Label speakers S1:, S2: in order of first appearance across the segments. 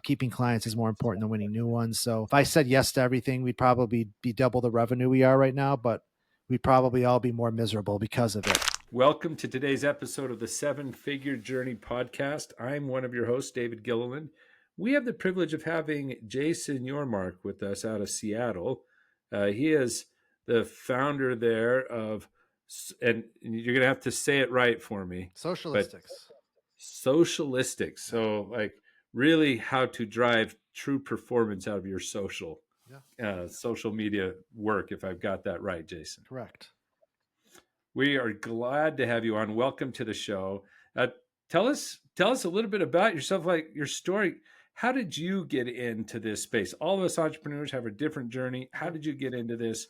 S1: Keeping clients is more important than winning new ones. So if I said yes to everything, we'd probably be double the revenue we are right now, but we'd probably all be more miserable because of it.
S2: Welcome to today's episode of the Seven Figure Journey podcast. I'm one of your hosts, David Gilliland. We have the privilege of having Jason Yormark with us out of Seattle. He is the founder there of, and you're going to have to say it right for me, but
S1: Socialistics.
S2: Socialistics. So, like, really how to drive true performance out of your social media work, if I've got that right, Jason.
S1: Correct.
S2: We are glad to have you on. Welcome to the show. Tell us a little bit about yourself, like your story. How did you get into this space? All of us entrepreneurs have a different journey. How did you get into this?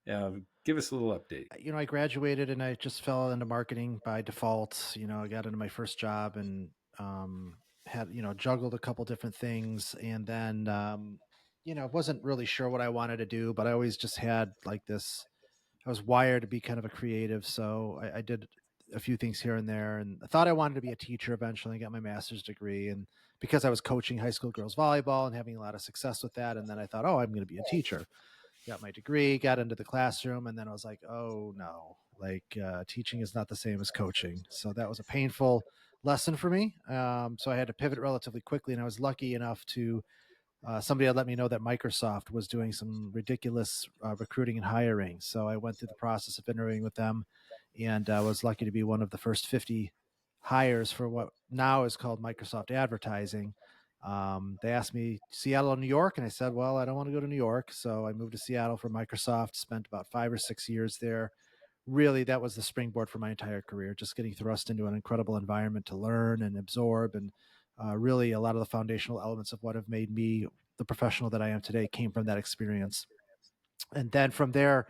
S2: Give us a little update.
S1: I graduated and I just fell into marketing by default. I got into my first job and had, juggled a couple different things. And then, wasn't really sure what I wanted to do, but I always just had like this, I was wired to be kind of a creative. So I did a few things here and there, and I thought I wanted to be a teacher eventually and get my master's degree. And because I was coaching high school girls volleyball and having a lot of success with that. And then I thought, oh, I'm going to be a teacher. Got my degree, got into the classroom, and then I was like, oh no, like teaching is not the same as coaching. So that was a painful lesson for me. So I had to pivot relatively quickly, and I was lucky enough to somebody had let me know that Microsoft was doing some ridiculous recruiting and hiring. So I went through the process of interviewing with them, and was lucky to be one of the first 50 hires for what now is called Microsoft Advertising. They asked me Seattle or New York, and I said, well, I don't want to go to New York. So I moved to Seattle for Microsoft, spent about 5 or 6 years there. Really, that was the springboard for my entire career, just getting thrust into an incredible environment to learn and absorb. And really, a lot of the foundational elements of what have made me the professional that I am today came from that experience. And then from there,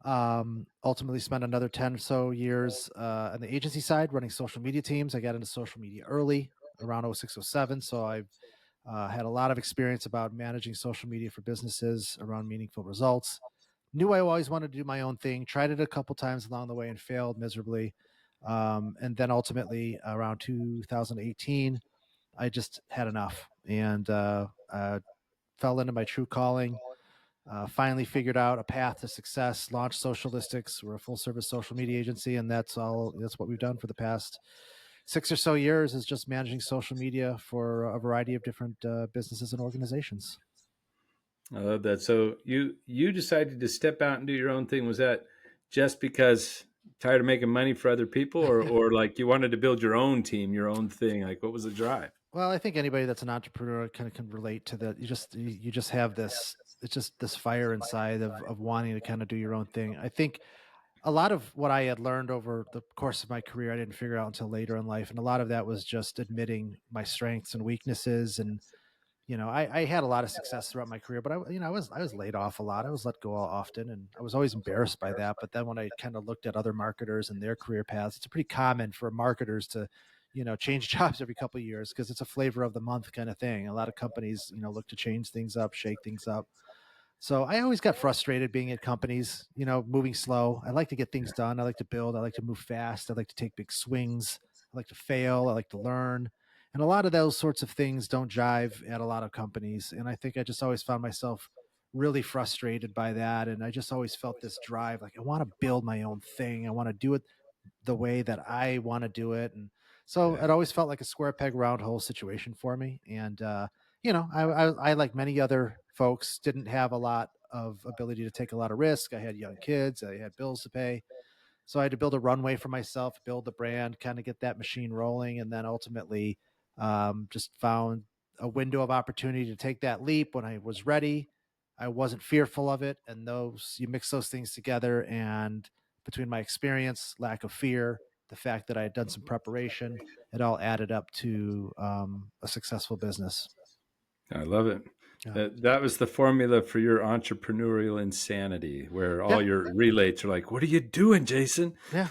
S1: ultimately spent another 10 or so years on the agency side running social media teams. I got into social media early around 06, 07. So I've had a lot of experience about managing social media for businesses around meaningful results. Knew I always wanted to do my own thing, tried it a couple times along the way and failed miserably. And then ultimately around 2018, I just had enough and fell into my true calling. Finally figured out a path to success, launched Socialistics. We're a full service social media agency, and that's what we've done for the past 6 or so years, is just managing social media for a variety of different businesses and organizations.
S2: I love that. So you decided to step out and do your own thing. Was that just because tired of making money for other people, or like you wanted to build your own team, your own thing? Like, what was the drive?
S1: Well, I think anybody that's an entrepreneur kind of can relate to that. You just have this, it's just this fire inside of wanting to kind of do your own thing. I think a lot of what I had learned over the course of my career, I didn't figure out until later in life. And a lot of that was just admitting my strengths and weaknesses. And, I had a lot of success throughout my career, but I was laid off a lot. I was let go often, and I was always embarrassed by that. But then when I kind of looked at other marketers and their career paths, it's pretty common for marketers to, change jobs every couple of years because it's a flavor of the month kind of thing. A lot of companies, look to change things up, shake things up. So I always got frustrated being at companies, moving slow. I like to get things done. I like to build. I like to move fast. I like to take big swings. I like to fail. I like to learn. And a lot of those sorts of things don't jive at a lot of companies. And I think I just always found myself really frustrated by that. And I just always felt this drive, like I want to build my own thing. I want to do it the way that I want to do it. And so
S2: Yeah.
S1: it always felt like a square peg round hole situation for me. And I like many other folks didn't have a lot of ability to take a lot of risk. I had young kids, I had bills to pay. So I had to build a runway for myself, build the brand, kind of get that machine rolling, and then ultimately just found a window of opportunity to take that leap when I was ready. I wasn't fearful of it, and those you mix those things together, and between my experience, lack of fear, the fact that I had done some preparation, it all added up to a successful business.
S2: I love it.
S1: Yeah.
S2: That was the formula for your entrepreneurial insanity, where all
S1: Yeah.
S2: your relates are like, "What are you doing, Jason?"
S1: Yeah.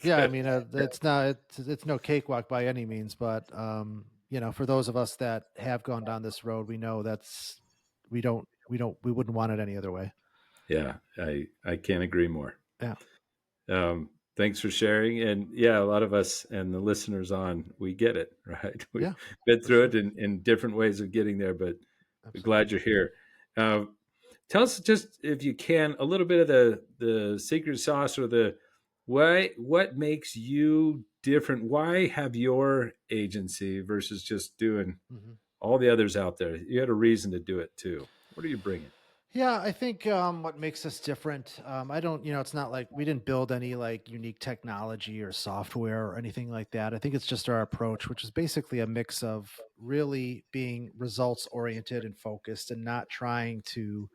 S1: Yeah, I mean, it's no cakewalk by any means, but for those of us that have gone down this road, we know we wouldn't want it any other way.
S2: Yeah, I can't agree more.
S1: Yeah.
S2: Thanks for sharing. And yeah, a lot of us and the listeners on, we get it, right? We've
S1: Yeah,
S2: been
S1: for
S2: through
S1: sure.
S2: it in different ways of getting there, but we're glad
S1: Absolutely.
S2: you're here. Uh, Tell us just, if you can, a little bit of the secret sauce, or the what makes you different. Why have your agency versus just doing
S1: Mhm.
S2: all the others out there? You had a reason to do it too. What are you bringing?
S1: Yeah, I think what makes us different, I don't, it's not like we didn't build any like unique technology or software or anything like that. I think it's just our approach, which is basically a mix of really being results oriented and focused and not trying to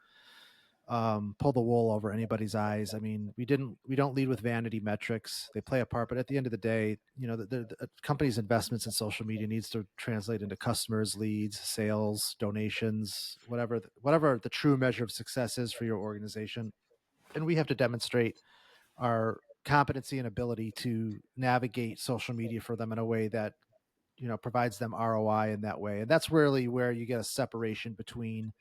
S1: pull the wool over anybody's eyes. I mean, we don't lead with vanity metrics. They play a part, but at the end of the day, the company's investments in social media needs to translate into customers, leads, sales, donations, whatever the true measure of success is for your organization. And we have to demonstrate our competency and ability to navigate social media for them in a way that provides them ROI in that way. And that's really where you get a separation between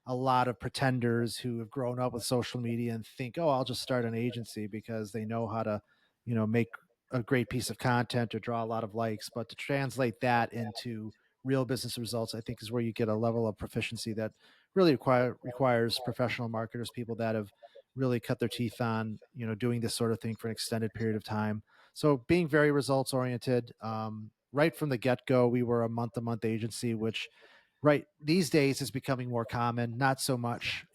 S1: a lot of pretenders who have grown up with social media and think, "Oh, I'll just start an agency because they know how to, make a great piece of content or draw a lot of likes." But to translate that into real business results, I think is where you get a level of proficiency that really requires professional marketers, people that have really cut their teeth on, doing this sort of thing for an extended period of time. So being very results oriented, right from the get go, we were a month agency, which right these days is becoming more common, not so much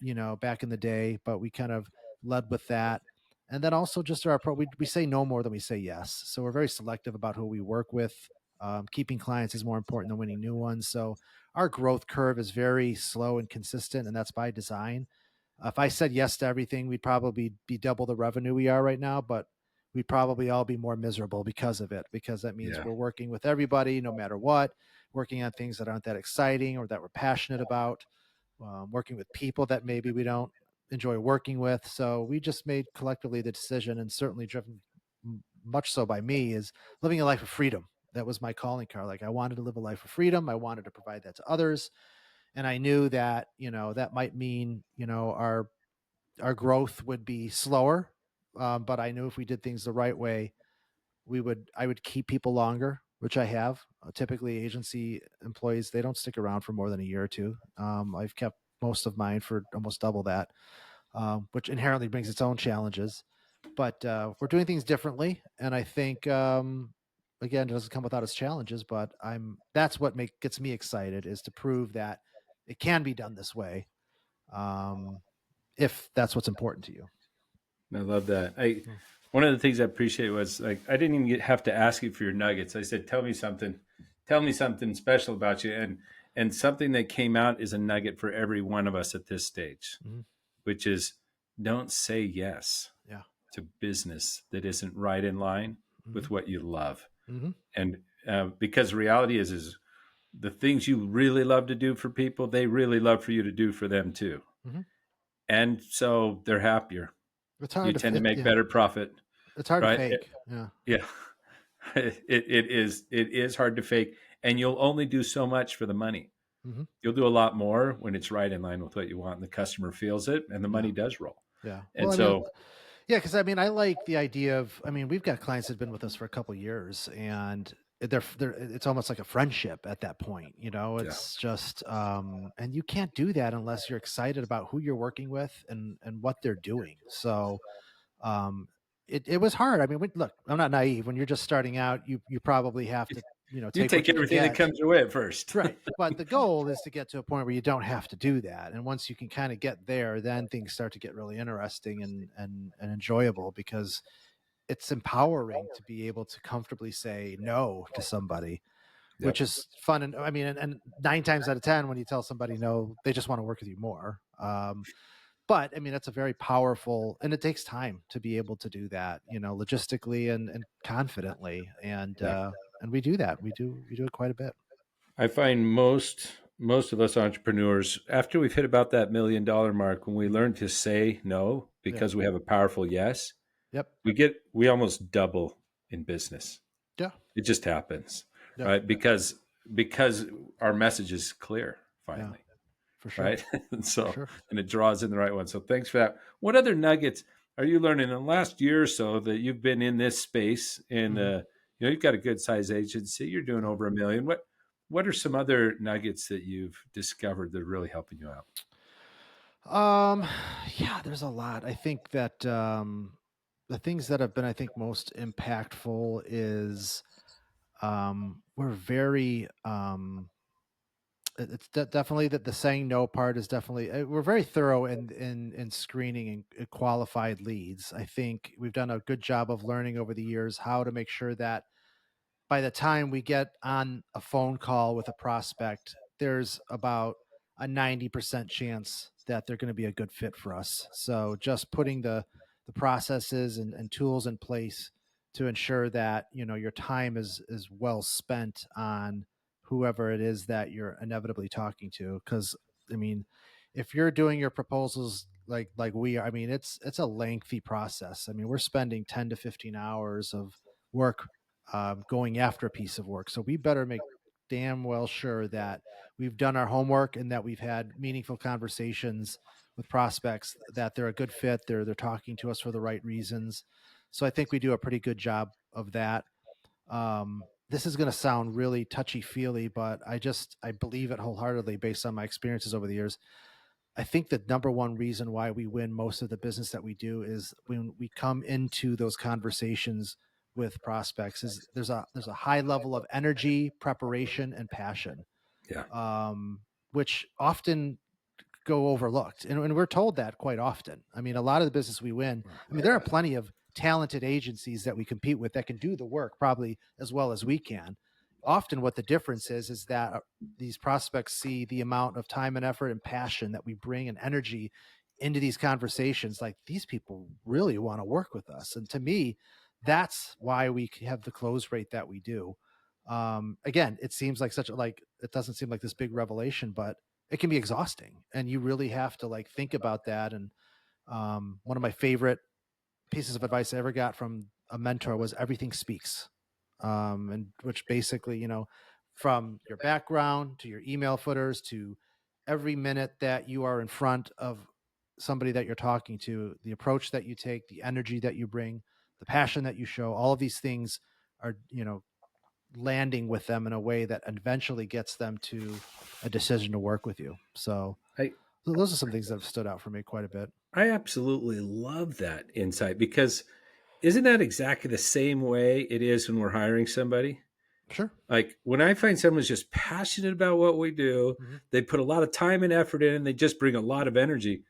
S1: back in the day, but we kind of led with that. And then also just our approach, we say no more than we say yes, so we're very selective about who we work with. Keeping clients is more important than winning new ones, so our growth curve is very slow and consistent, and that's by design. If I said yes to everything, we'd probably be double the revenue we are right now, but we'd probably all be more miserable because of it, because that means
S2: Yeah.
S1: we're working with everybody no matter what, working on things that aren't that exciting or that we're passionate about, working with people that maybe we don't enjoy working with. So we just made collectively the decision, and certainly driven much so by me, is living a life of freedom. That was my calling card. Like, I wanted to live a life of freedom. I wanted to provide that to others. And I knew that, that might mean, our growth would be slower. But I knew if we did things the right way, I would keep people longer, which I have. Typically, agency employees, they don't stick around for more than a year or two. I've kept most of mine for almost double that, which inherently brings its own challenges. But we're doing things differently, and I think again, it doesn't come without its challenges. But that's what gets me excited, is to prove that it can be done this way, um, if that's what's important to you.
S2: I love that. I
S1: Mm.
S2: One of the things I appreciate was, like, I didn't even have to ask you for your nuggets. I said, tell me something special about you." And something that came out is a nugget for every one of us at this stage,
S1: Mhm.
S2: which is, don't say yes
S1: Yeah.
S2: to business that isn't right in line
S1: Hmm.
S2: with what you love.
S1: Hmm.
S2: And because reality is the things you really love to do for people, they really love for you to do for them too.
S1: Hmm.
S2: And so they're happier.
S1: It's hard
S2: You
S1: to
S2: tend to make
S1: yeah.
S2: better profit,
S1: It's hard to
S2: right?
S1: fake. Yeah.
S2: Yeah. It is hard to fake, and you'll only do so much for the money.
S1: Hmm.
S2: You'll do a lot more when it's right in line with what you want, and the customer feels it, and the
S1: Yeah.
S2: money does roll.
S1: Yeah. Well,
S2: And
S1: I mean,
S2: so,
S1: yeah, because I mean, I like the idea of. I mean, we've got clients that've been with us for a couple years, and they're. It's almost like a friendship at that point.
S2: yeah,
S1: It's just, and you can't do that unless you're excited about who you're working with and what they're doing. So, um, it was hard. I mean, look, I'm not naive. When you're just starting out, you probably have to,
S2: you
S1: take what
S2: take
S1: you can
S2: everything that
S1: get.
S2: comes your way at first.
S1: Right. But the goal is to get to a point where you don't have to do that. And once you can kind of get there, then things start to get really interesting and enjoyable, because it's empowering to be able to comfortably say no to somebody, which
S2: Yep.
S1: is fun. And I mean, and 9 times out of 10, when you tell somebody no, they just want to work with you more. But I mean, that's a very powerful, and it takes time to be able to do that, logistically and confidently.
S2: Yeah.
S1: And we do that. We do it quite a bit.
S2: I find most of us entrepreneurs, after we've hit about that $1 million mark, when we
S1: Mhm.
S2: learn to say no
S1: Yeah.
S2: because we have a powerful yes,
S1: Yep.
S2: we almost double in business.
S1: Yeah.
S2: It just happens,
S1: Yeah.
S2: right? Because our message is clear
S1: Yeah.
S2: finally,
S1: For sure.
S2: right? and
S1: For
S2: so
S1: sure.
S2: and it draws in the right one. So thanks for that. What other nuggets are you learning in the last year or so that you've been in this space and
S1: Hmm.
S2: you've got a good size agency, you're doing
S1: Yeah.
S2: over a million. What are some other nuggets that you've discovered that are really helping you out?
S1: Um, yeah, there's a lot. I think that the things that have been, I think, most impactful is we're very definitely that the saying no part is definitely we're very thorough in screening and qualified leads. I think we've done a good job of learning over the years how to make sure that by the time we get on a phone call with a prospect, there's about a 90% chance that they're going to be a good fit for us. So just putting the processes and tools in place to ensure that, your time is well spent on whoever it is that you're inevitably talking to. Cause I mean, if you're doing your proposals like we are, I mean, it's a lengthy process. I mean, we're spending 10 to 15 hours of work going after a piece of work. So we better make damn well sure that we've done our homework and that we've had meaningful conversations with prospects, that they're a good fit, they're talking to us for the right reasons. So I think we do a pretty good job of that. This is going to sound really touchy feely, but I believe it wholeheartedly based on my experiences over the years. I think the number one reason why we win most of the business that we do is when we come into those conversations with prospects is there's a high level of energy, preparation, and passion,
S2: Yeah.
S1: um, which often go overlooked. And we're told that quite often. I mean, a lot of the business we win, I mean, there are plenty of talented agencies that we compete with that can do the work probably as well as we can. Often what the difference is that these prospects see the amount of time and effort and passion that we bring and energy into these conversations. Like these people really want to work with us. And to me, that's why we have the close rate that we do. Again, it seems like it doesn't seem like this big revelation, but it can be exhausting and you really have to like think about that. And one of my favorite pieces of advice I ever got from a mentor was everything speaks. And which basically, from your background to your email footers to every minute that you are in front of somebody that you're talking to, the approach that you take, the energy that you bring, the passion that you show, all of these things are, landing with them in a way that eventually gets them to a decision to work with you.
S2: I
S1: So those are some things that have stood out for me quite a bit.
S2: I absolutely love that insight because isn't that exactly the same way it is when we're hiring somebody?
S1: Sure.
S2: Like when I find someone's just passionate about what we do,
S1: Hmm.
S2: they put a lot of time and effort in, and they just bring a lot of energy.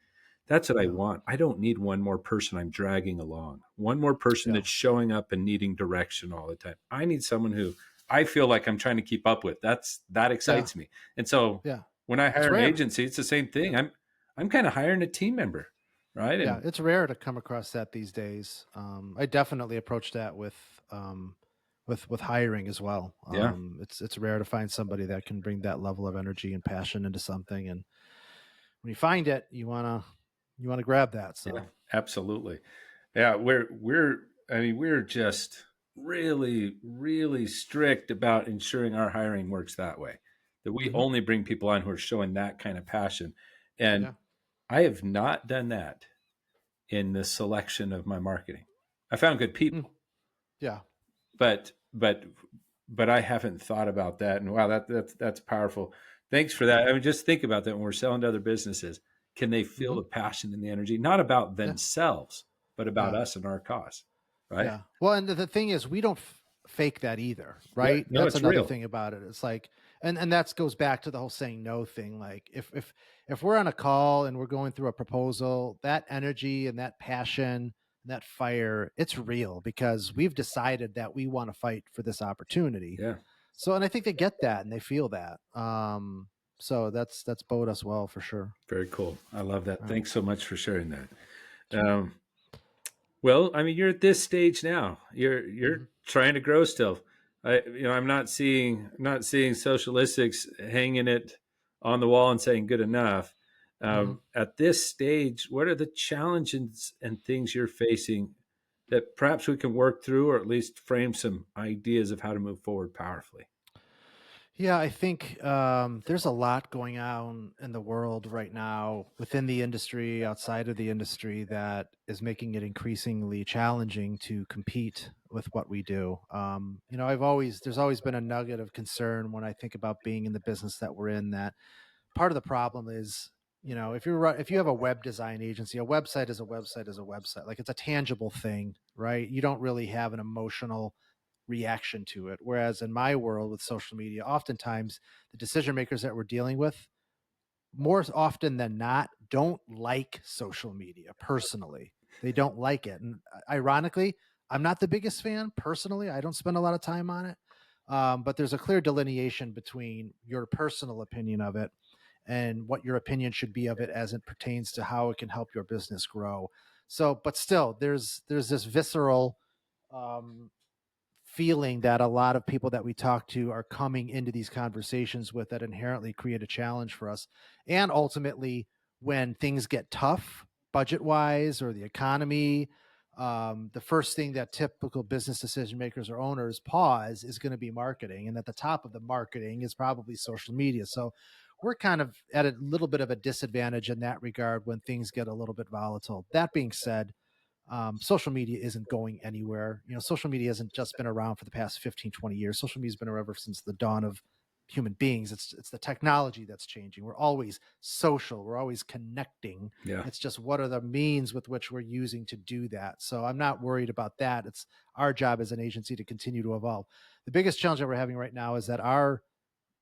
S2: That's what I
S1: Yeah.
S2: want. I don't need one more person I'm dragging along, one more person
S1: Yeah.
S2: that's showing up and needing direction all the time. I need someone who I feel like I'm trying to keep up with. That
S1: Yeah.
S2: excites me. And so
S1: Yeah.
S2: when I
S1: It's
S2: hire an
S1: rare.
S2: agency, it's the same
S1: Yeah.
S2: thing. I'm kind of hiring a team member, right?
S1: Yeah.
S2: And
S1: It's rare to come across that these days. I definitely approach that with hiring as well.
S2: yeah,
S1: It's rare to find somebody that can bring that level of energy and passion into something. And when you find it, you wanna grab that.
S2: yeah,
S1: So
S2: absolutely. Yeah, we're I mean we're just really really strict about ensuring our hiring works that way. That we
S1: mhm.
S2: only bring people on who are showing that kind of passion. And
S1: Yeah.
S2: I have not done that in the selection of my marketing. I found good
S1: Mm.
S2: people,
S1: Yeah.
S2: but I haven't thought about that. And wow, that's powerful. Thanks for that. I mean, just think about that when we're selling to other businesses. Can they feel
S1: Mhm.
S2: the passion and the energy, not about
S1: Yeah.
S2: themselves, but about
S1: Yeah.
S2: us and our cause? Right?
S1: Yeah. Well, and the thing is, we don't fake that either,
S2: Yeah.
S1: right?
S2: No,
S1: That's
S2: it's
S1: another
S2: real.
S1: thing about it. It's like, and that goes back to the whole saying no thing. Like, if we're on a call and we're going through a proposal, that energy and that passion, that fire, it's real because we've decided that we want to fight for this opportunity.
S2: Yeah.
S1: So, and I think they get that and they feel that. So that's bode us well for sure.
S2: Very cool. I love that.
S1: Yeah.
S2: Thanks so much for sharing that.
S1: Sure.
S2: Um, Well, I mean, you're at this stage now. You're
S1: Hmm.
S2: trying to grow still. I'm not seeing socialistics hanging it on the wall and saying good enough.
S1: Hmm.
S2: At this stage, what are the challenges and things you're facing that perhaps we can work through, or at least frame some ideas of how to move forward powerfully?
S1: Yeah, I think there's a lot going on in the world right now within the industry, outside of the industry, that is making it increasingly challenging to compete with what we do. There's always been a nugget of concern when I think about being in the business that we're in, that part of the problem is, if you have a web design agency, a website is a website is a website. Like, it's a tangible thing, right? You don't really have an emotional reaction to it. Whereas in my world with social media, oftentimes the decision makers that we're dealing with, more often than not, don't like social media personally. They don't like it. And ironically, I'm not the biggest fan personally. I don't spend a lot of time on it. But there's a clear delineation between your personal opinion of it and what your opinion should be of it as it pertains to how it can help your business grow. So, but still, there's this visceral um, feeling that a lot of people that we talk to are coming into these conversations with, that inherently create a challenge for us. And ultimately, when things get tough, budget wise, or the economy, the first thing that typical business decision makers or owners pause is going to be marketing. And at the top of the marketing is probably social media. So we're kind of at a little bit of a disadvantage in that regard when things get a little bit volatile. That being said, social media isn't going anywhere. Social media hasn't just been around for the past 15, 20 years. Social media has been around ever since the dawn of human beings. It's the technology that's changing. We're always social. We're always connecting.
S2: Yeah.
S1: It's just, what are the means with which we're using to do that? So I'm not worried about that. It's our job as an agency to continue to evolve. The biggest challenge that we're having right now is that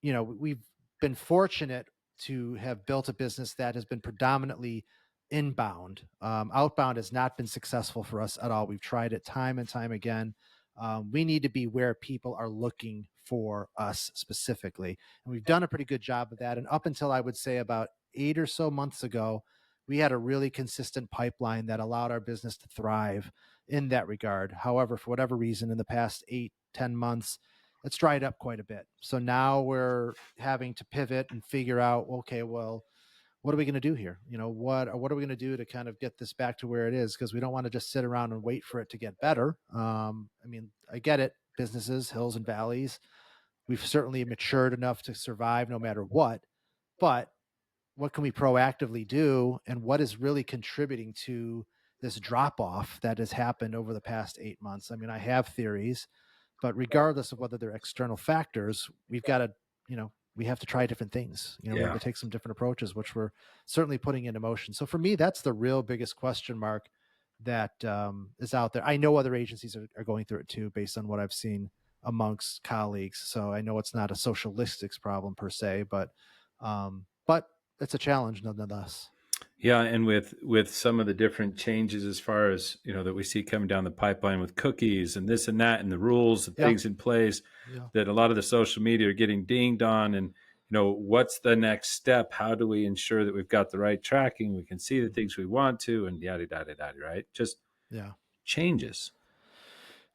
S1: we've been fortunate to have built a business that has been predominantly inbound. Outbound has not been successful for us at all. We've tried it time and time again. We need to be where people are looking for us specifically. And we've done a pretty good job of that. And up until, I would say, about 8 or so months ago, we had a really consistent pipeline that allowed our business to thrive in that regard. However, for whatever reason, in the past 8, 10 months, it's dried up quite a bit. So now we're having to pivot and figure out, okay, well, what are we going to do here? What are we going to do to kind of get this back to where it is? Because we don't want to just sit around and wait for it to get better. I mean, I get it. Businesses, hills and valleys. We've certainly matured enough to survive no matter what. But what can we proactively do, and what is really contributing to this drop off that has happened over the past 8 months? I mean, I have theories, but regardless of whether they're external factors, we've got to, we have to try different things. We have
S2: Yeah.
S1: to take some different approaches, which we're certainly putting into motion. So for me, that's the real biggest question mark that is out there. I know other agencies are going through it too, based on what I've seen amongst colleagues. So I know it's not a socialistics problem per se, but it's a challenge nonetheless.
S2: Yeah, and with some of the different changes as far as that we see coming down the pipeline with cookies and this and that and the rules and
S1: Yeah.
S2: things in place,
S1: Yeah.
S2: that a lot of the social media are getting dinged on, and what's the next step? How do we ensure that we've got the right tracking? We can see the
S1: Mhm.
S2: things we want to, and yada yada yada. Right? Just
S1: Yeah.
S2: changes.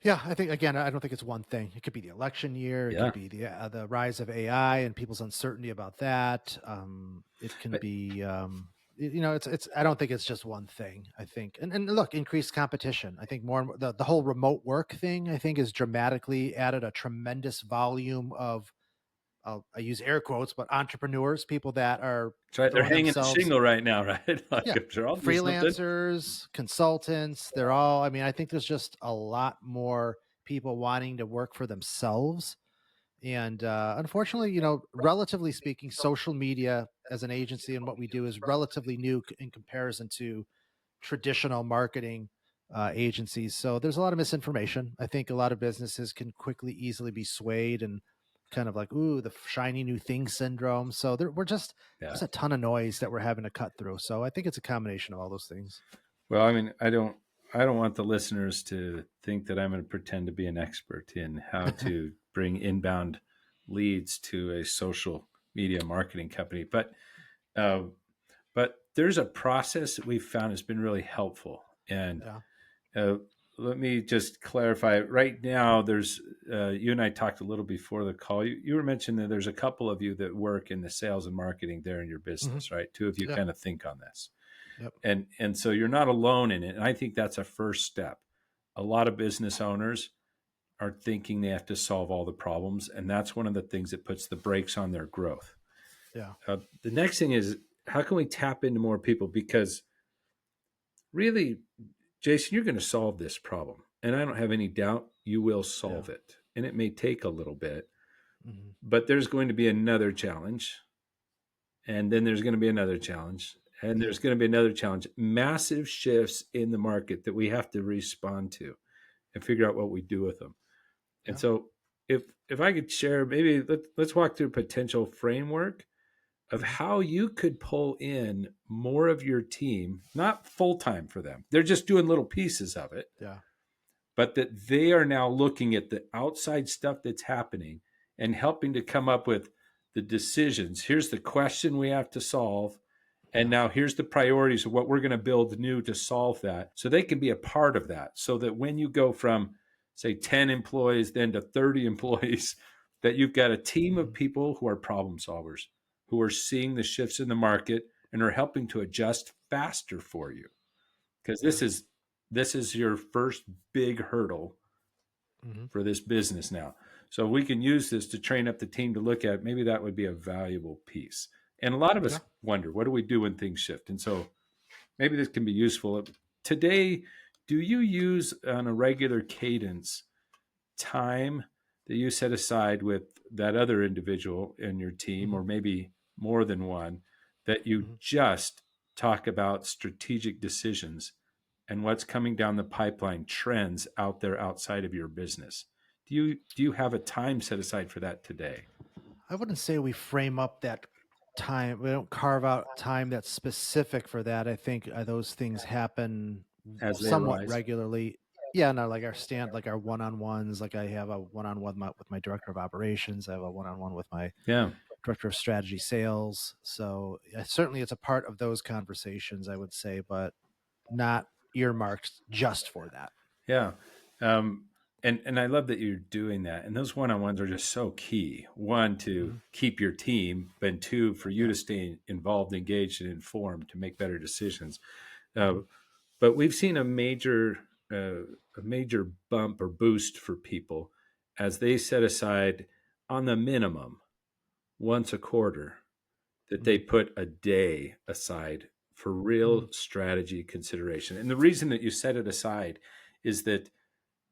S1: Yeah, I think, again, I don't think it's one thing. It could be the election year. It
S2: Yeah,
S1: could be the rise of AI and people's uncertainty about that. It can
S2: but
S1: be, it's. I don't think it's just one thing. I think, and look, increased competition. I think more and more, the whole remote work thing, I think, has dramatically added a tremendous volume of, I use air quotes, but entrepreneurs, people that are
S2: that's right. They're
S1: throwing
S2: hanging a
S1: themselves.
S2: shingle right now, right? Like
S1: Yeah.
S2: if they're all do something.
S1: Freelancers, consultants, they're all, I mean, I think there's just a lot more people wanting to work for themselves. And unfortunately, relatively speaking, social media as an agency and what we do is relatively new in comparison to traditional marketing agencies. So there's a lot of misinformation. I think a lot of businesses can quickly, easily be swayed and kind of like, ooh, the shiny new thing syndrome. So
S2: Yeah.
S1: there's a ton of noise that we're having to cut through. So I think it's a combination of all those things.
S2: Well, I mean, I don't want the listeners to think that I'm going to pretend to be an expert in how to bring inbound leads to a social media marketing company, uh, but there's a process that we've found has been really helpful. And
S1: Yeah.
S2: uh, let me just clarify. Right now, there's you and I talked a little before the call. You were mentioning that there's a couple of you that work in the sales and marketing there in your
S1: Hmm.
S2: business, right? Two of you
S1: Yep.
S2: kind of think on this,
S1: Yep.
S2: and so you're not alone in it. And I think that's a first step. A lot of business owners are thinking they have to solve all the problems, and that's one of the things that puts the brakes on their growth.
S1: Yeah.
S2: The next thing is, how can we tap into more people? Because really, Jason, you're going to solve this problem, and I don't have any doubt you will
S1: Yeah.
S2: solve it. And it may take a little bit,
S1: Hmm.
S2: but there's going to be another challenge, and then there's going to be another challenge, and
S1: Yeah.
S2: there's going to be another challenge. Massive shifts in the market that we have to respond to and figure out what we do with them. And
S1: Yeah.
S2: so, if I could share, maybe let's walk through a potential framework of
S1: Hmm.
S2: how you could pull in more of your team, not full time for them. They're just doing little pieces of it,
S1: Yeah.
S2: but that they are now looking at the outside stuff that's happening and helping to come up with the decisions. Here's the question we have to solve. And
S1: Yeah.
S2: now here's the priorities of what we're going to build new to solve that. So they can be a part of that. So that when you go from, say, 10 employees, then to 30 employees, that you've got a team of
S1: Hmm.
S2: people who are problem solvers, who are seeing the shifts in the market and are helping to adjust faster for you. Because
S1: Yeah.
S2: this is your first big hurdle
S1: Hmm.
S2: for this business now. So we can use this to train up the team to look at, maybe that would be a valuable piece. And a lot of us
S1: Okay.
S2: wonder, what do we do when things shift? And so maybe this can be useful. Today, do you use on a regular cadence time that you set aside with that other individual in your team,
S1: Hmm.
S2: or maybe more than one, that you
S1: Hmm.
S2: just talk about strategic decisions and what's coming down the pipeline, trends out there outside of your business? Do you have a time set aside for that today?
S1: I wouldn't say we frame up that time. We don't carve out time that's specific for that. I think those things happen
S2: As they
S1: somewhat
S2: arise?
S1: regularly. Yeah, no, like our one-on-ones. Like I have a one-on-one with my director of operations. I have a one-on-one with my
S2: Yeah.
S1: director of strategy sales. So certainly it's a part of those conversations, I would say, but not earmarked just for that.
S2: Yeah. Um, and I love that you're doing that. And those one-on-ones are just so key. One, to
S1: Hmm.
S2: keep your team, and two, for you
S1: Yeah.
S2: to stay involved, engaged, and informed to make better decisions. Uh,
S1: Hmm.
S2: but we've seen a major bump or boost for people as they set aside, on the minimum, once a quarter, that they
S1: Hmm.
S2: put a day aside for
S1: Hmm.
S2: real strategy consideration. And the reason that you set it aside is that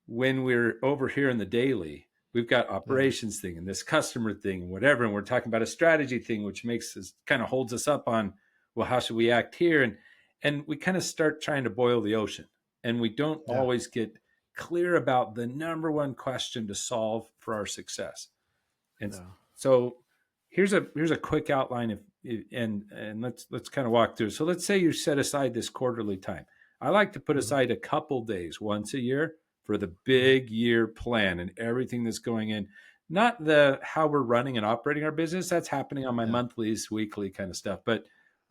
S2: when we're over here in the daily, we've got
S1: Yeah.
S2: operations thing and this customer thing and whatever, and we're talking about a strategy thing, which makes us, kind of holds us up on, well, how should we act here? And we kind of start trying to boil the ocean, and we don't
S1: Yeah.
S2: always get clear about the number one question to solve for our success. And
S1: Yeah.
S2: so here's a quick outline of, and let's kind of walk through. So let's say you set aside this quarterly time. I like to put
S1: Hmm.
S2: aside a couple days once a year for the
S1: Hmm.
S2: big year plan and everything that's going in. Not the how we're running and operating our business. That's happening on my
S1: Yeah.
S2: monthlies, weekly kind of stuff. But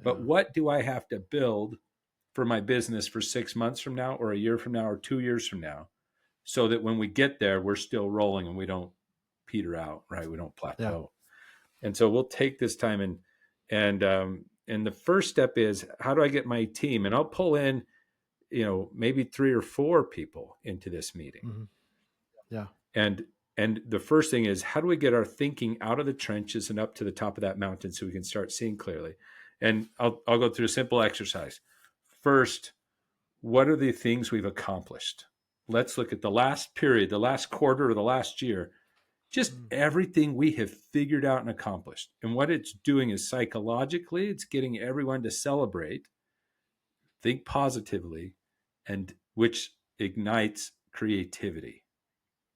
S1: Yeah.
S2: what do I have to build for my business for 6 months from now, or a year from now, or 2 years from now, so that when we get there, we're still rolling and we don't peter out, right? We don't
S1: Yeah.
S2: plateau. And so we'll take this time, and the first step is, how do I get my team? And I'll pull in, maybe 3 or 4 people into this meeting.
S1: Hmm. Yeah.
S2: And the first thing is, how do we get our thinking out of the trenches and up to the top of that mountain so we can start seeing clearly? And I'll go through a simple exercise. First, what are the things we've accomplished? Let's look at the last period, the last quarter, or the last year, just
S1: Mm.
S2: everything we have figured out and accomplished. And what it's doing is, psychologically, it's getting everyone to celebrate, think positively, and which ignites creativity.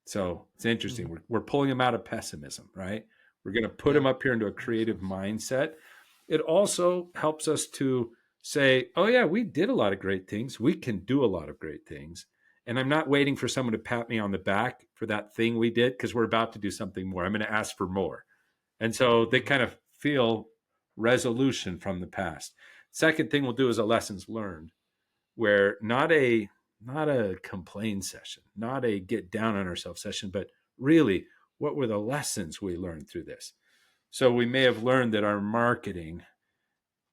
S2: So it's interesting.
S1: Mhm.
S2: We're pulling them out of pessimism, right? We're going to put them
S1: Yeah,
S2: up here into a
S1: makes
S2: creative
S1: sense.
S2: mindset. It also helps us to say, oh, yeah, we did a lot of great things. We can do a lot of great things. And I'm not waiting for someone to pat me on the back for that thing we did, because we're about to do something more. I'm going to ask for more. And so they
S1: Mhm.
S2: kind of feel resolution from the past. Second thing we'll do is a lessons learned, where not a complain session, not a get down on ourselves session, but really, what were the lessons we learned through this? So we may have learned that our marketing,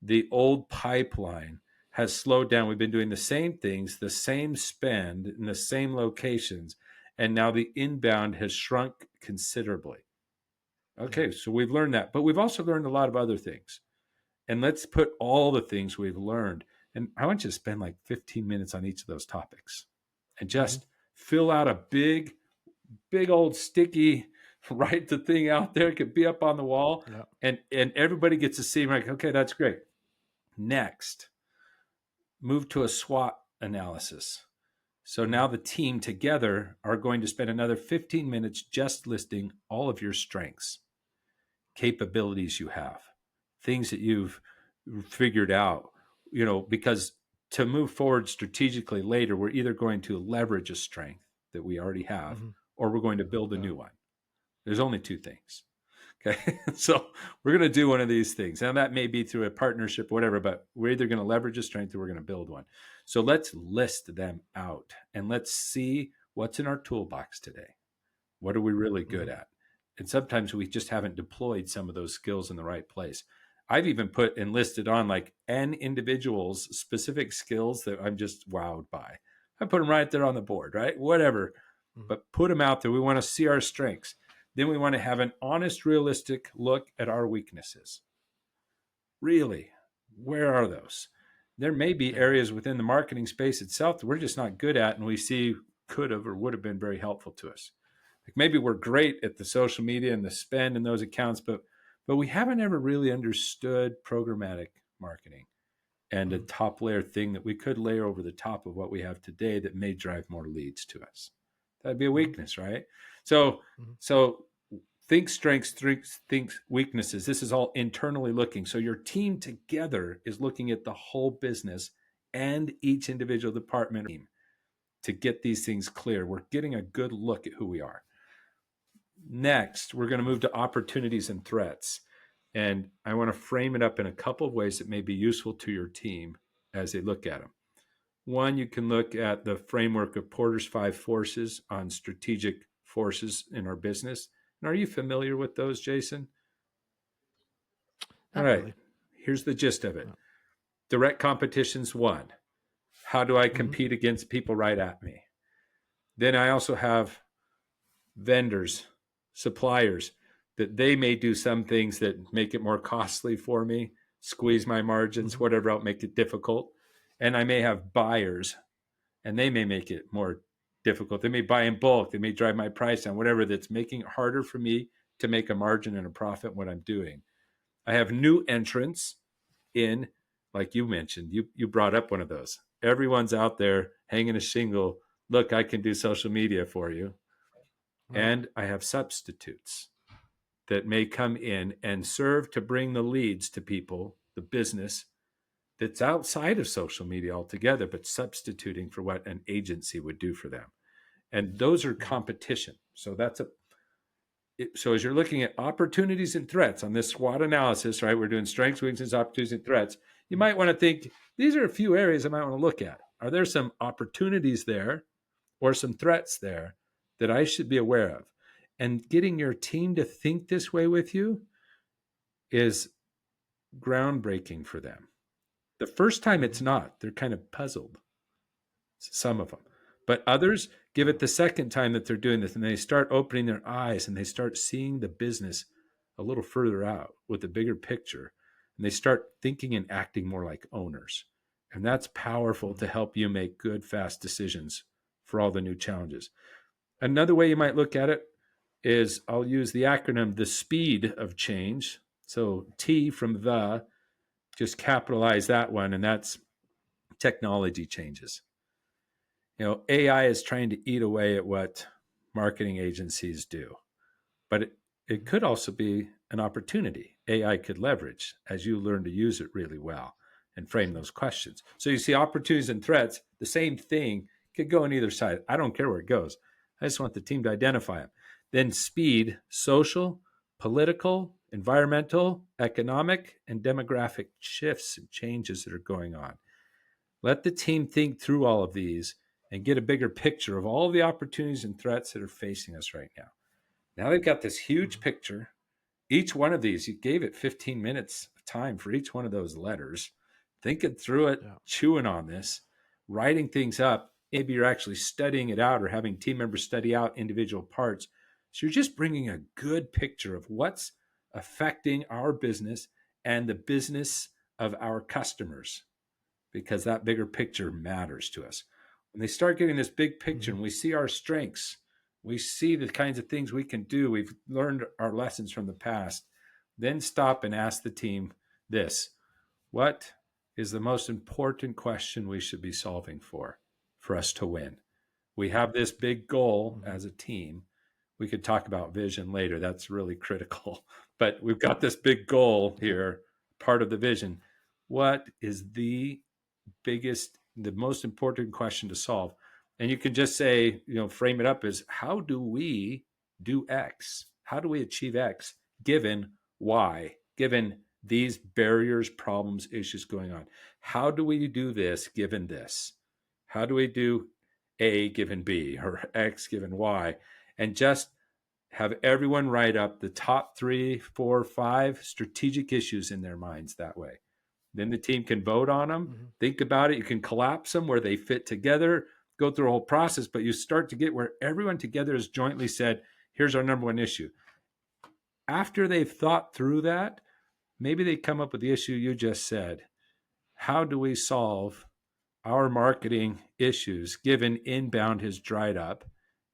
S2: the old pipeline, has slowed down. We've been doing the same things, the same spend in the same locations, and now the inbound has shrunk considerably.
S1: Yeah.
S2: Okay, so we've learned that, but we've also learned a lot of other things. And let's put all the things we've learned. And I want you to spend like 15 minutes on each of those topics and
S1: Hmm.
S2: just fill out a big old sticky, write the thing out there. It could be up on the wall,
S1: Yeah.
S2: and everybody gets to see, like, okay, that's great. Next, move to a SWOT analysis. So
S1: Hmm.
S2: now the team together are going to spend another 15 minutes just listing all of your strengths, capabilities you have, things that you've figured out, because to move forward strategically later, we're either going to leverage a strength that we already have
S1: Hmm.
S2: or we're going to build a
S1: Yeah.
S2: new one. There's only two things. Okay. So we're going to do one of these things. And that may be through a partnership, whatever, but we're either going to leverage a strength or we're going to build one. So let's list them out and let's see what's in our toolbox today. What are we really good
S1: Hmm.
S2: at? And sometimes we just haven't deployed some of those skills in the right place. I've even put and listed on like an individual's specific skills that I'm just wowed by. I put them right there on the board, right? Whatever,
S1: Hmm.
S2: but put them out there. We want to see our strengths. Then we want to have an honest, realistic look at our weaknesses. Really, where are those? There may be
S1: Yeah.
S2: areas within the marketing space itself that we're just not good at, and we see could have or would have been very helpful to us. Like maybe we're great at the social media and the spend in those accounts, but we haven't ever really understood programmatic marketing and a
S1: Hmm.
S2: top layer thing that we could layer over the top of what we have today that may drive more leads to us. That'd be a
S1: Hmm.
S2: weakness, right? So
S1: Hmm.
S2: so think strengths, think weaknesses. This is all internally looking. So your team together is looking at the whole business and each individual department team to get these things clear. We're getting a good look at who we are. Next, we're going to move to opportunities and threats. And I want to frame it up in a couple of ways that may be useful to your team as they look at them. One, you can look at the framework of Porter's five forces on strategic forces in our business. And are you familiar with those, Jason? All
S1: Not
S2: right,
S1: really.
S2: here's the gist of it.
S1: No.
S2: Direct competition's one. How do I
S1: Hmm.
S2: compete against people right at me? Then I also have vendors, suppliers, that they may do some things that make it more costly for me, squeeze my margins,
S1: Hmm.
S2: whatever else, make it difficult. And I may have buyers, and they may make it more difficult. They may buy in bulk, they may drive my price down, whatever, that's making it harder for me to make a margin and a profit in what I'm doing. I have new entrants in, like you mentioned, you brought up one of those. Everyone's out there hanging a shingle. Look, I can do social media for you.
S1: Right.
S2: And I have substitutes that may come in and serve to bring the leads to people, the business that's outside of social media altogether, but substituting for what an agency would do for them. And those are
S1: Hmm.
S2: competition. So so as you're looking at opportunities and threats on this SWOT analysis, right? We're doing strengths, weaknesses, opportunities, and threats. You
S1: Hmm.
S2: might want to think these are a few areas I might want to look at. Are there some opportunities there or some threats there that I should be aware of? And getting your team to think this way with you is groundbreaking for them. The first time it's
S1: Hmm.
S2: not, they're kind of puzzled, some of them. But others give
S1: Yeah.
S2: it the second time that they're doing this and they start opening their eyes and they start seeing the business a little further out with a bigger picture. And they start thinking and acting more like owners. And that's powerful
S1: Hmm.
S2: to help you make good, fast decisions for all the new challenges. Another way you might look at it is I'll use the acronym the speed of change. So T from the, just capitalize that one, and that's technology changes. AI is trying to eat away at what marketing agencies do, but it
S1: Hmm.
S2: could also be an opportunity AI could leverage as you learn to use it really well and frame
S1: Sure.
S2: those questions. So you see opportunities and threats, the same thing could go on either side. I don't care where it goes. I just want the team to identify them. Then speed, social, political, environmental, economic, and demographic shifts and changes that are going on. Let the team think through all of these and get a bigger picture of all the opportunities and threats that are facing us right now. Now they've got this huge
S1: Hmm.
S2: picture. Each one of these, you gave it 15 minutes of time for each one of those letters, thinking through it,
S1: Yeah.
S2: chewing on this, writing things up. maybe you're actually studying it out or having team members study out individual parts. So you're just bringing a good picture of what's affecting our business and the business of our customers, because that bigger picture matters to us. When they start getting this big picture
S1: Mhm.
S2: and we see our strengths, we see the kinds of things we can do, we've learned our lessons from the past, then stop and ask the team this: what is the most important question we should be solving for us to win? We have this big goal
S1: Mhm.
S2: as a team. We could talk about vision later. That's really critical. But we've got this big goal
S1: Yeah.
S2: here, part of the vision. What is the most important question to solve? And you can just say, frame it up as, how do we do X? How do we achieve X given Y, given these barriers, problems, issues going on? How do we do this given this? How do we do A given B or X given Y? And just have everyone write up the top 3, 4, 5 strategic issues in their minds that way. Then the team can vote on them,
S1: Mhm.
S2: think about it. You can collapse them where they fit together, go through a whole process, but you start to get where everyone together has jointly said, here's our number one issue. After they've thought through that, maybe they come up with the issue you just said. How do we solve our marketing issues given inbound has dried up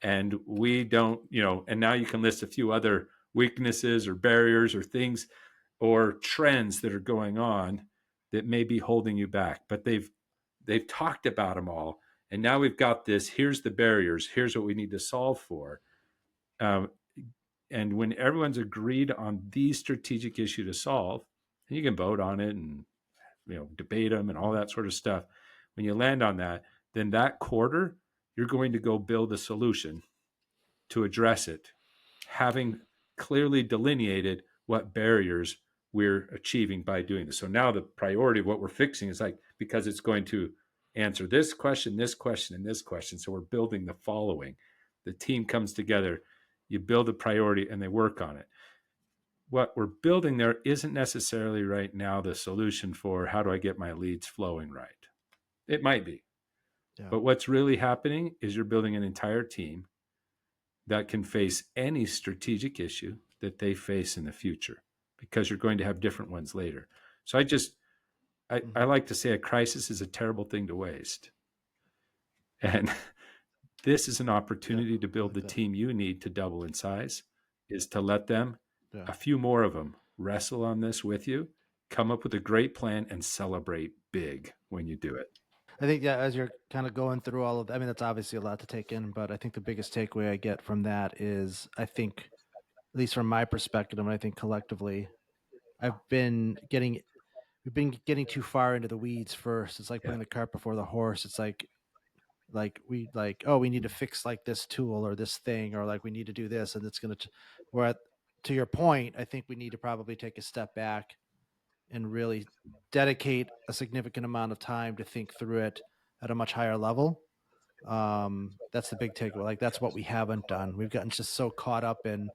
S2: and we don't, and now you can list a few other weaknesses or barriers or things or trends that are going on that may be holding you back, but they've talked about them all, and now we've got this: here's the barriers, here's what we need to solve for. um, and when everyone's agreed on the strategic issue to solve, you can vote on it and debate them and all
S1: Mhm.
S2: that sort of stuff. When you land on that, then that quarter you're going to go build a solution to address it, having clearly delineated what barriers we're achieving by doing this. So now the priority of what we're fixing is like, because it's going to answer this question, this question, and this question. So we're building the following. The team comes together, you build a priority, and they work on it. What we're building there isn't necessarily right now the solution for how do I get my leads flowing right. It might be.
S1: Yeah.
S2: But what's really happening is you're building an entire team that can face any strategic issue that they face in the future, because you're going to have different ones later. So I
S1: Mhm.
S2: like to say a crisis is a terrible thing to waste. And this is an
S1: Yeah.
S2: opportunity to
S1: I
S2: build
S1: like
S2: the
S1: that.
S2: team you need to double in size, is to let them,
S1: Yeah.
S2: a few more of them, wrestle on this with you, come up with a great plan, and celebrate big when you do it.
S1: I think, yeah, as you're kind of going through all of, I mean, that's obviously a lot to take in, but I think the biggest takeaway I get from that is, I think, at least from my perspective, and I think collectively, I've been getting we've been getting too far into the weeds first. It's like
S2: Yeah.
S1: putting the cart before the horse. It's like we like, oh, we need to fix like this tool or this thing, or like we need to do this, and it's gonna where to your point, I think we need to probably take a step back and really dedicate a significant amount of time to think through it at a much higher level. That's the big takeaway. Like that's what we haven't done. We've gotten just so caught up in,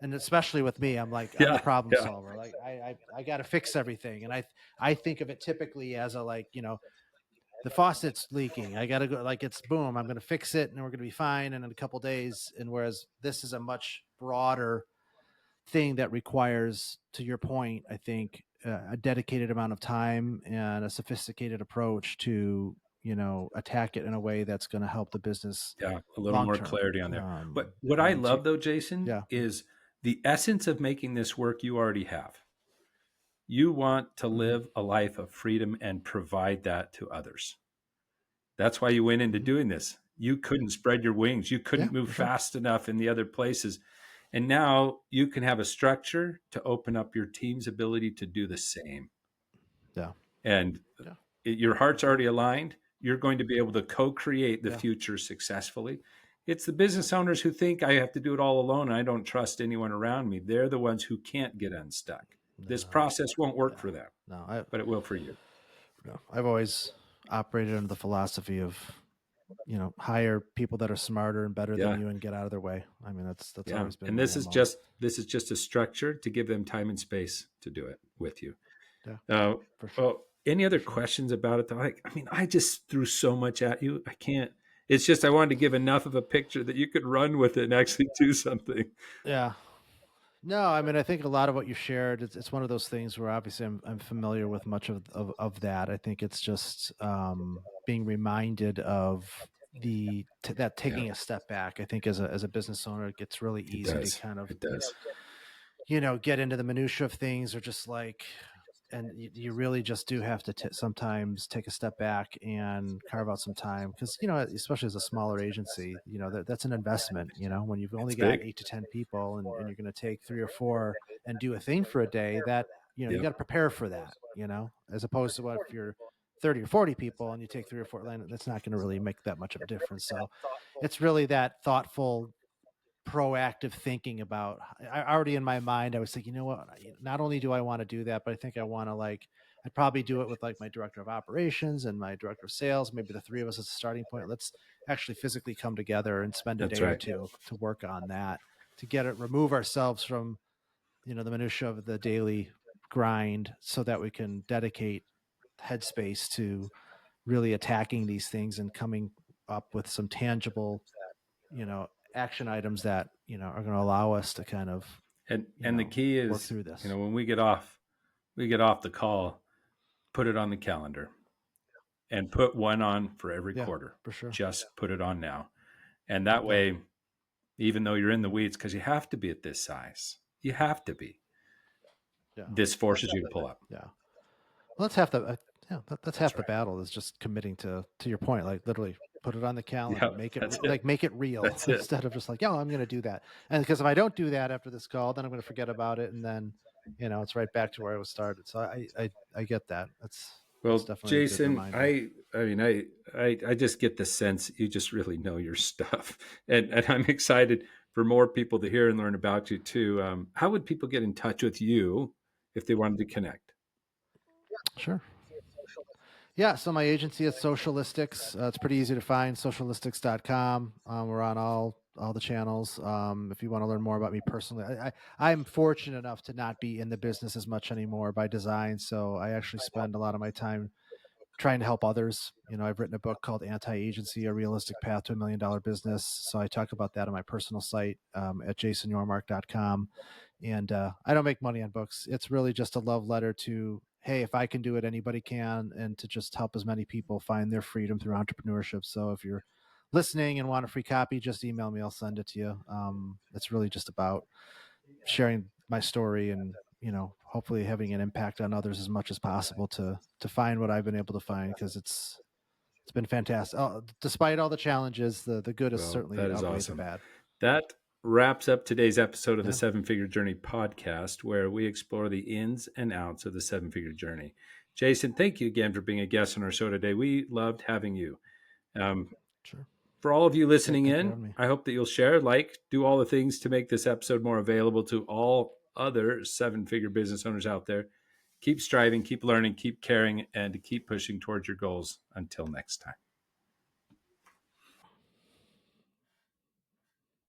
S1: and especially with me, I'm like, I'm the
S2: Yeah.
S1: problem
S2: Yeah.
S1: solver. Like I got to fix everything, and I think of it typically as a, like, the faucet's leaking. I got to go, like, it's boom. I'm going to fix it, and we're going to be fine. And in a couple days, and whereas this is a much broader thing that requires, to your point, I think, a dedicated amount of time and a sophisticated approach to, attack it in a way that's going to help the business
S2: Yeah, a little
S1: long
S2: more
S1: term.
S2: clarity on there. But what I
S1: And to,
S2: love though, Jason,
S1: yeah.
S2: is the essence of making this work you already have. You want to
S1: Hmm.
S2: live a life of freedom and provide that to others. That's why you went into
S1: Hmm.
S2: doing this. You couldn't spread your wings. You
S1: Yeah,
S2: couldn't move
S1: for sure.
S2: fast enough in the other places. And now you can have a structure to open up your team's ability to do the same.
S1: Yeah.
S2: And
S1: Yeah.
S2: your heart's already aligned. You're going to be able to co-create the
S1: Yeah.
S2: future successfully. It's the business owners who think I have to do it all alone and I don't trust anyone around me. They're the ones who can't get unstuck. This
S1: No.
S2: process won't work
S1: Yeah.
S2: for them,
S1: No.
S2: but it will for you.
S1: No. I've always operated under the philosophy of, hire people that are smarter and better than
S2: Yeah.
S1: you and get out of their way. I mean, that's
S2: Yeah.
S1: always been
S2: And
S1: my MO.
S2: this is just a structure to give them time and space to do it with you.
S1: Yeah,
S2: Uh,
S1: for sure.
S2: well, any
S1: For
S2: other
S1: sure.
S2: questions about it? Though? I mean, I just threw so much at you. I can't. It's just I wanted to give enough of a picture that you could run with it and actually do something.
S1: Yeah. No, I mean, I think a lot of what you shared, it's one of those things where obviously I'm familiar with much of that. I think it's just being reminded of that
S2: Yeah,
S1: taking a step back. I think as a business owner, it gets really
S2: it
S1: easy to
S2: does.
S1: kind of
S2: It does.
S1: get into the minutia of things, or just like, and you really just do have to sometimes take a step back and carve out some time, because especially as a smaller agency, that's an investment. When you've only
S2: It's
S1: got
S2: big.
S1: 8 to 10 people, and you're going to take 3 or 4 and do a thing for a day, that you
S2: Yep.
S1: got to prepare for that, as opposed to what if you're 30 or 40 people and you take 3 or 4 land, that's not going to really make that much of a difference. So it's really that thoughtful, proactive thinking about. I already, in my mind, I was thinking, what, not only do I want to do that, but I think I want to, like, I'd probably do it with like my director of operations and my director of sales, maybe the three of us as a starting point. Let's actually physically come together and spend a
S2: That's
S1: day or
S2: right.
S1: two to work on that, to get it, remove ourselves from the minutia of the daily grind, so that we can dedicate headspace to really attacking these things and coming up with some tangible, action items that, are going to allow us to kind of,
S2: And the key
S1: work
S2: is,
S1: through this.
S2: when we get off the call, put it on the calendar and put one on for every
S1: Yeah,
S2: quarter.
S1: for sure.
S2: Just put it on now. And that
S1: Yeah.
S2: way, even though you're in the weeds, because you have to be at this size, you have to be.
S1: Yeah.
S2: This forces you to pull up.
S1: Yeah. Well, that's half the yeah, that's
S2: That's
S1: half the
S2: right.
S1: battle, is just committing to your point, like literally put it on the calendar,
S2: Yeah,
S1: make it
S2: that's it.
S1: like make it real,
S2: That's it.
S1: instead of just like, I'm going to do that. And because if I don't do that after this call, then I'm going to forget about it, and then it's right back to where I was started. So I get that. That's
S2: Well,
S1: definitely a good
S2: Jason,
S1: reminder.
S2: I mean, I just get the sense you just really know your stuff, and I'm excited for more people to hear and learn about you too. How would people get in touch with you if they wanted to connect?
S1: Sure. Yeah, so my agency is Socialistics. It's pretty easy to find, socialistics.com. We're on all the channels. If you want to learn more about me personally, I'm fortunate enough to not be in the business as much anymore by design. So I actually spend a lot of my time trying to help others. I've written a book called Anti-Agency: A Realistic Path to $1 Million Business. So I talk about that on my personal site, at jasonyormark.com. And I don't make money on books. It's really just a love letter to, hey, if I can do it, anybody can, and to just help as many people find their freedom through entrepreneurship. So if you're listening and want a free copy, just email me. I'll send it to you. It's really just about sharing my story, and hopefully having an impact on others as much as possible to find what I've been able to find, because it's been fantastic. Despite all the challenges, the good has
S2: Well,
S1: certainly
S2: that is
S1: outweighed the
S2: awesome.
S1: bad.
S2: That wraps up today's episode of the
S1: Yeah,
S2: Seven Figure Journey podcast, where we explore the ins and outs of the seven figure journey. Jason, thank you again for being a guest on our show today. We loved having you. Um,
S1: sure.
S2: for all of you
S1: Yeah,
S2: listening
S1: thank you for
S2: in,
S1: having me.
S2: I hope that you'll share, like, do all the things to make this episode more available to all other seven figure business owners out there. Keep striving, keep learning, keep caring, and keep pushing towards your goals. Until next time.